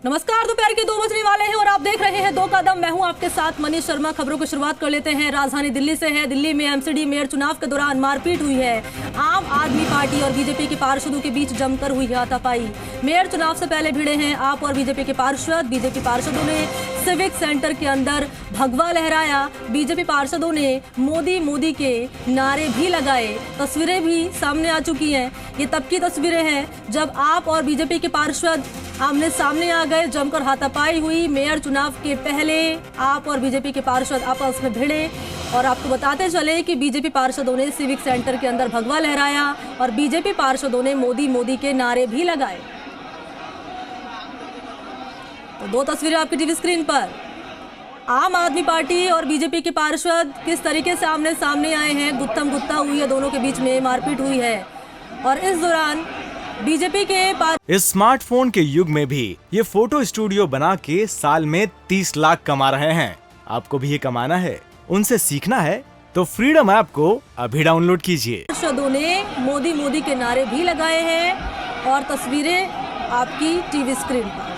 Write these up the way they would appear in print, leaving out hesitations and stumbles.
नमस्कार, दोपहर के 2 बजने वाले हैं और आप देख रहे हैं दो कदम। मैं हूं आपके साथ मनीष शर्मा। खबरों की शुरुआत कर लेते हैं राजधानी दिल्ली से है। दिल्ली में एमसीडी मेयर चुनाव के दौरान मारपीट हुई है। आम आदमी पार्टी और बीजेपी के पार्षदों के बीच जमकर हुई हाथापाई। मेयर चुनाव से पहले भिड़े हैं आप और बीजेपी के पार्षद। बीजेपी पार्षदों ने सिविक सेंटर के अंदर भगवा लहराया। बीजेपी पार्षदों ने मोदी मोदी के नारे भी लगाए। तस्वीरें भी सामने आ चुकी हैं। ये तब की तस्वीरें हैं जब आप और बीजेपी के पार्षद आमने सामने आ गए। जमकर हाथापाई हुई। मेयर चुनाव के पहले आप और बीजेपी के पार्षद आपस में भिड़े और आपको बताते चले कि बीजेपी पार्षदों ने सिविक सेंटर के अंदर भगवा लहराया और बीजेपी पार्षदों ने मोदी मोदी के नारे भी लगाए। तो दो तस्वीरें आपकी टीवी स्क्रीन पर। आम आदमी पार्टी और बीजेपी के पार्षद किस तरीके से आमने सामने आए हैं। गुत्थम गुत्ता हुई है, दोनों के बीच में मारपीट हुई है और इस दौरान बीजेपी के इस स्मार्टफोन के युग में भी ये फोटो स्टूडियो बना के साल में 30 लाख कमा रहे हैं। आपको भी ये कमाना है, उनसे सीखना है तो फ्रीडम ऐप को अभी डाउनलोड कीजिए। पार्षदों ने मोदी मोदी के नारे भी लगाए हैं और तस्वीरें आपकी टीवी स्क्रीन पर।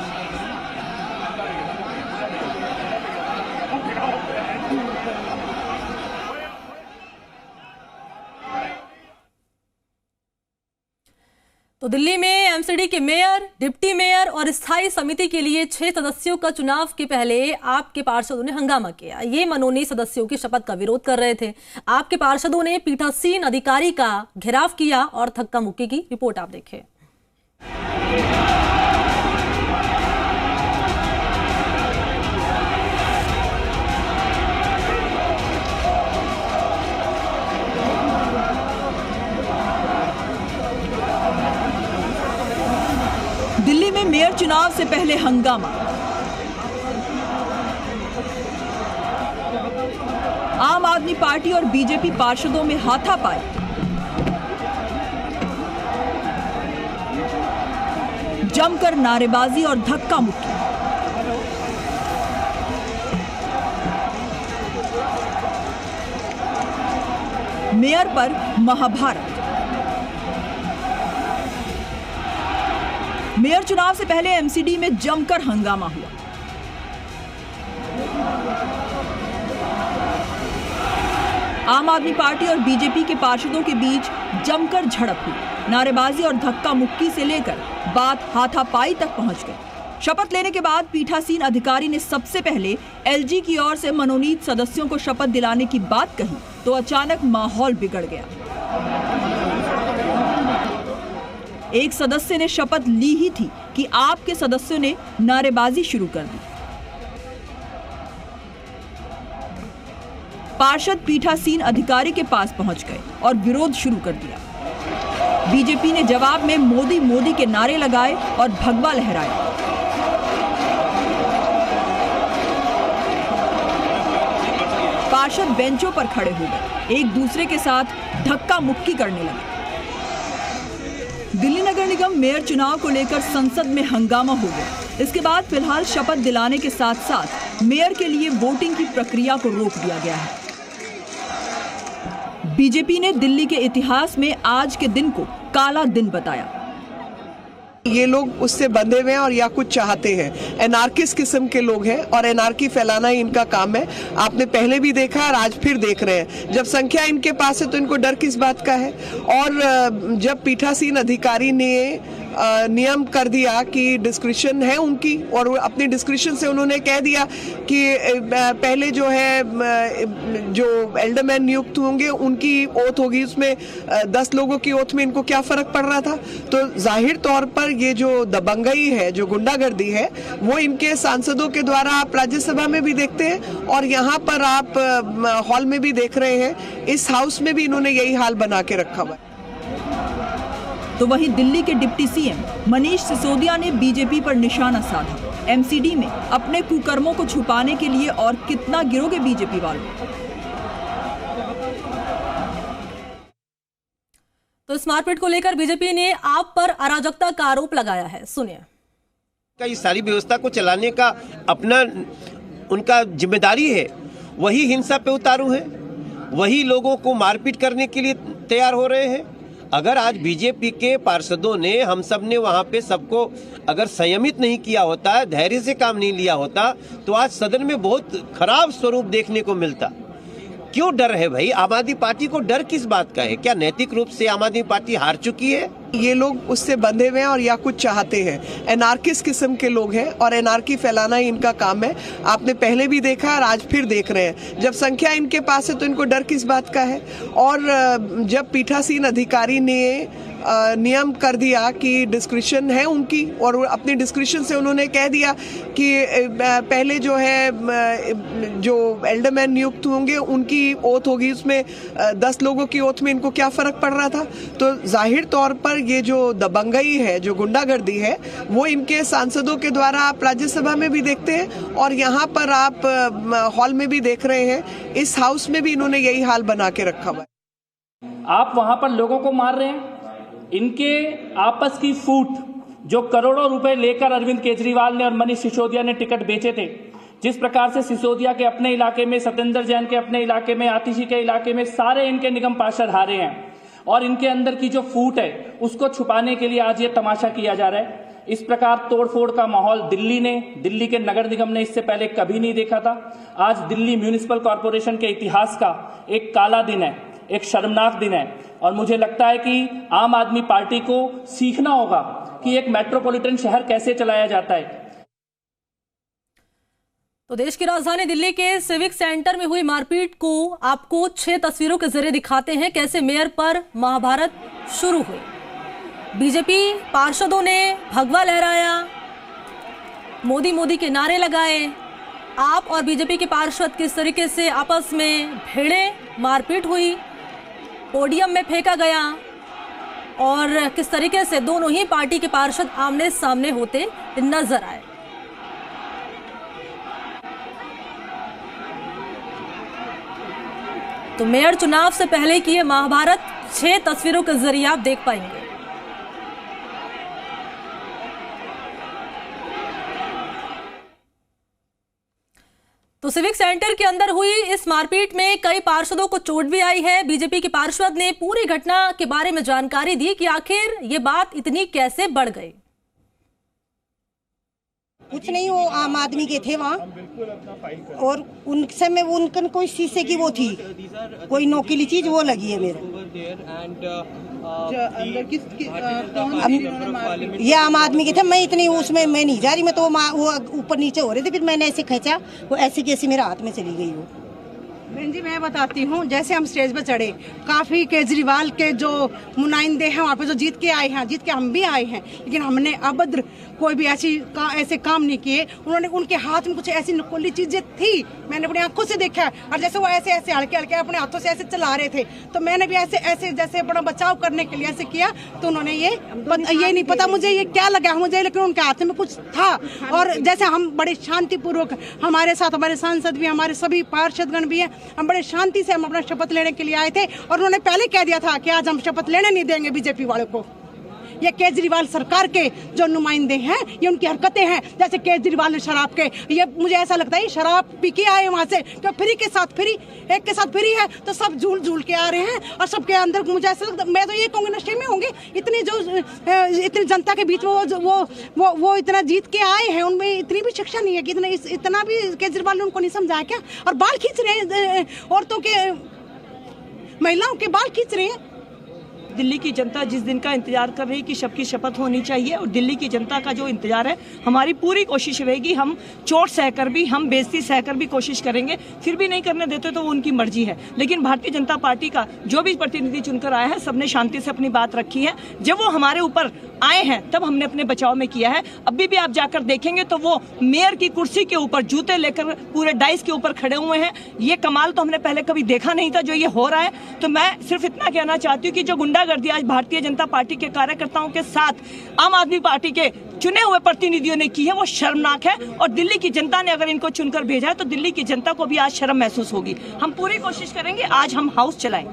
तो दिल्ली में एमसीडी के मेयर, डिप्टी मेयर और स्थायी समिति के लिए 6 सदस्यों का चुनाव के पहले आपके पार्षदों ने हंगामा किया। ये मनोनीत सदस्यों की शपथ का विरोध कर रहे थे। आपके पार्षदों ने पीठासीन अधिकारी का घेराव किया और धक्का मुक्की की। रिपोर्ट आप देखें। दिल्ली में मेयर चुनाव से पहले हंगामा। आम आदमी पार्टी और बीजेपी पार्षदों में हाथापाई। जमकर नारेबाजी और धक्का मुक्की। मेयर पर महाभारत। मेयर चुनाव से पहले एमसीडी में जमकर हंगामा हुआ। आम आदमी पार्टी और बीजेपी के पार्षदों के बीच जमकर झड़प हुई। नारेबाजी और धक्का मुक्की से लेकर बात हाथापाई तक पहुंच गई। शपथ लेने के बाद पीठासीन अधिकारी ने सबसे पहले एलजी की ओर से मनोनीत सदस्यों को शपथ दिलाने की बात कही तो अचानक माहौल बिगड़ गया। एक सदस्य ने शपथ ली ही थी कि आपके सदस्यों ने नारेबाजी शुरू कर दी। पार्षद पीठासीन अधिकारी के पास पहुंच गए और विरोध शुरू कर दिया। बीजेपी ने जवाब में मोदी मोदी के नारे लगाए और भगवा लहराया। पार्षद बेंचों पर खड़े हो गए, एक दूसरे के साथ धक्का मुक्की करने लगे। दिल्ली नगर निगम मेयर चुनाव को लेकर संसद में हंगामा हो गया। इसके बाद फिलहाल शपथ दिलाने के साथ साथ मेयर के लिए वोटिंग की प्रक्रिया को रोक दिया गया है। बीजेपी ने दिल्ली के इतिहास में आज के दिन को काला दिन बताया। ये लोग उससे बंधे हुए हैं और या कुछ चाहते हैं। एनार्किस्ट किस्म के लोग हैं और एनार्की फैलाना ही इनका काम है। आपने पहले भी देखा और आज फिर देख रहे हैं। जब संख्या इनके पास है तो इनको डर किस बात का है। और जब पीठासीन अधिकारी ने नियम कर दिया कि डिस्क्रिप्शन है उनकी और अपनी डिस्क्रिप्शन से उन्होंने कह दिया कि पहले जो है जो एल्डरमैन नियुक्त होंगे उनकी ओथ होगी, उसमें 10 लोगों की ओथ में इनको क्या फर्क पड़ रहा था। तो जाहिर तौर पर ये जो दबंगई है, जो गुंडागर्दी है, वो इनके सांसदों के द्वारा आप राज्यसभा में भी देखते हैं और यहाँ पर आप हॉल में भी देख रहे हैं। इस हाउस में भी इन्होंने यही हाल बना के रखा हुआ है। तो वहीं दिल्ली के डिप्टी सीएम मनीष सिसोदिया ने बीजेपी पर निशाना साधा। एमसीडी में अपने कुकर्मों को छुपाने के लिए और कितना गिरोगे बीजेपी वालों। तो इस मारपीट को लेकर बीजेपी ने आप पर अराजकता का आरोप लगाया है। सुनिए। इस सारी व्यवस्था को चलाने का अपना उनका जिम्मेदारी है। वही हिंसा पे उतारू है, वही लोगों को मारपीट करने के लिए तैयार हो रहे हैं। अगर आज बीजेपी के पार्षदों ने, हम सब ने वहां पे सबको अगर संयमित नहीं किया होता, धैर्य से काम नहीं लिया होता, तो आज सदन में बहुत खराब स्वरूप देखने को मिलता। क्यों डर है भाई? आम आदमी पार्टी को डर किस बात का है? क्या नैतिक रूप से आम आदमी पार्टी हार चुकी है? ये लोग उससे बंधे हुए हैं और या कुछ चाहते हैं। एनार्किस्ट किस्म के लोग हैं और एनार्की फैलाना ही इनका काम है। आपने पहले भी देखा और आज फिर देख रहे हैं। जब संख्या इनके पास है तो इनको डर किस बात का है? और जब पीठासीन अधिकारी ने नियम कर दिया कि डिस्क्रिप्शन है उनकी, और अपनी डिस्क्रिप्शन से उन्होंने कह दिया कि पहले जो है जो एल्डरमैन नियुक्त होंगे उनकी ओथ होगी, उसमें 10 लोगों की ओथ में इनको क्या फर्क पड़ रहा था? तो जाहिर तौर पर ये जो दबंगई है, जो गुंडागर्दी है, वो इनके सांसदों के द्वारा आप राज्यसभा में भी देखते हैं और यहाँ पर आप हॉल में भी देख रहे हैं। इस हाउस में भी इन्होंने यही हाल बना के रखा हुआ है। आप वहां पर लोगों को मार रहे हैं। इनके आपस की फूट, जो करोड़ों रुपए लेकर अरविंद केजरीवाल ने और मनीष सिसोदिया ने टिकट बेचे थे, जिस प्रकार से सिसोदिया के अपने इलाके में, सत्येंद्र जैन के अपने इलाके में, आतिशी के इलाके में सारे इनके निगम पार्षद हारे हैं, और इनके अंदर की जो फूट है उसको छुपाने के लिए आज ये तमाशा किया जा रहा है। इस प्रकार तोड़फोड़ का माहौल दिल्ली के नगर निगम ने इससे पहले कभी नहीं देखा था। आज दिल्ली म्यूनिसिपल कॉर्पोरेशन के इतिहास का एक काला दिन है, एक शर्मनाक दिन है, और मुझे लगता है कि आम आदमी पार्टी को सीखना होगा कि एक मेट्रोपॉलिटन शहर कैसे चलाया जाता है। तो देश की राजधानी दिल्ली के सिविक सेंटर में हुई मारपीट को आपको 6 तस्वीरों के जरिए दिखाते हैं, कैसे मेयर पर महाभारत शुरू हुई। बीजेपी पार्षदों ने भगवा लहराया, मोदी मोदी के नारे लगाए। आप और बीजेपी के पार्षद किस तरीके से आपस में भिड़े, मारपीट हुई, पोडियम में फेंका गया, और किस तरीके से दोनों ही पार्टी के पार्षद आमने सामने होते नजर आए। तो मेयर चुनाव से पहले की ये महाभारत 6 तस्वीरों के जरिए आप देख पाएंगे। तो सिविक सेंटर के अंदर हुई इस मारपीट में कई पार्षदों को चोट भी आई है। बीजेपी के पार्षद ने पूरी घटना के बारे में जानकारी दी कि आखिर ये बात इतनी कैसे बढ़ गई। कुछ नहीं, वो आम आदमी के थे वहाँ, और उनसे में उनकन कोई शीशे की वो थी, कोई नोकीली चीज वो लगी है मेरे। ये आम आदमी के थे, मैं इतनी उसमें मैं नहीं जा रही, मैं तो वो ऊपर नीचे हो रहे थे, फिर मैंने ऐसे खींचा, वो ऐसी कैसी मेरे हाथ में चली गई। वो बहन जी मैं बताती हूँ, जैसे हम स्टेज पर चढ़े, काफी केजरीवाल के जो नुमाइंदे हैं वहाँ पे जो जीत के आए हैं, जीत के हम भी आए हैं, लेकिन हमने अभद्र कोई भी ऐसे काम नहीं किए। उन्होंने, उनके हाथ में कुछ ऐसी नकुली चीजें थी, मैंने अपनी आंखों से देखा है, और जैसे वो ऐसे ऐसे हल्के हल्के अपने हाथों से ऐसे चला रहे थे, तो मैंने भी ऐसे ऐसे जैसे अपना बचाव करने के लिए ऐसे किया, तो उन्होंने ये नहीं पता मुझे ये क्या लगा मुझे, लेकिन उनके हाथ में कुछ था। और जैसे हम बड़े शांतिपूर्वक, हमारे साथ हमारे सांसद भी, हमारे सभी पार्षदगण भी हैं, हम बड़े शांति से हम अपना शपथ लेने के लिए आए थे, और उन्होंने पहले कह दिया था कि आज हम शपथ लेने नहीं देंगे बीजेपी वालों को। ये केजरीवाल सरकार के जो नुमाइंदे हैं, ये उनकी हरकतें हैं, जैसे केजरीवाल ने शराब के, ये मुझे ऐसा लगता है शराब पी के आए वहां से, क्यों फ्री के साथ फ्री, एक के साथ फ्री है, तो सब झूल झूल के आ रहे हैं, और सबके अंदर मुझे ऐसा लगता, मैं तो ये कहूँगी नशे में होंगे। इतनी जनता के बीच में वो इतना जीत के आए हैं, उनमें इतनी भी शिक्षा नहीं है कि इतना भी केजरीवाल ने उनको नहीं समझाया क्या? और बाल खींच रहे हैं, औरतों के, महिलाओं के बाल खींच रहे हैं। दिल्ली की जनता जिस दिन का इंतजार कर रही है कि सबकी शपथ होनी चाहिए, और दिल्ली की जनता का जो इंतजार है, हमारी पूरी कोशिश रहेगी, हम चोट सहकर भी, हम बेइज्जती सहकर भी कोशिश करेंगे। फिर भी नहीं करने देते तो वो उनकी मर्जी है, लेकिन भारतीय जनता पार्टी का जो भी प्रतिनिधि चुनकर आया है, सबने शांति से अपनी बात रखी है। जब वो हमारे ऊपर आए हैं तब हमने अपने बचाव में किया है। अभी भी आप जाकर देखेंगे तो वो मेयर की कुर्सी के ऊपर जूते लेकर पूरे डाइस के ऊपर खड़े हुए हैं। ये कमाल तो हमने पहले कभी देखा नहीं था जो ये हो रहा है। तो मैं सिर्फ इतना कहना चाहती हूँ कि जो गुंडागर्दी आज भारतीय जनता पार्टी के कार्यकर्ताओं के साथ आम आदमी पार्टी के चुने हुए प्रतिनिधियों ने की है, वो शर्मनाक है। और दिल्ली की जनता ने अगर इनको चुनकर भेजा है तो दिल्ली की जनता को भी आज शर्म महसूस होगी। हम पूरी कोशिश करेंगे, आज हम हाउस चलाएं।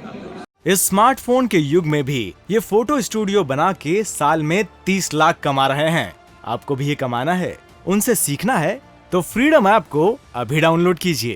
इस स्मार्टफोन के युग में भी ये फोटो स्टूडियो बना के साल में 30 लाख कमा रहे हैं। आपको भी ये कमाना है, उनसे सीखना है, तो फ्रीडम ऐप को अभी डाउनलोड कीजिए।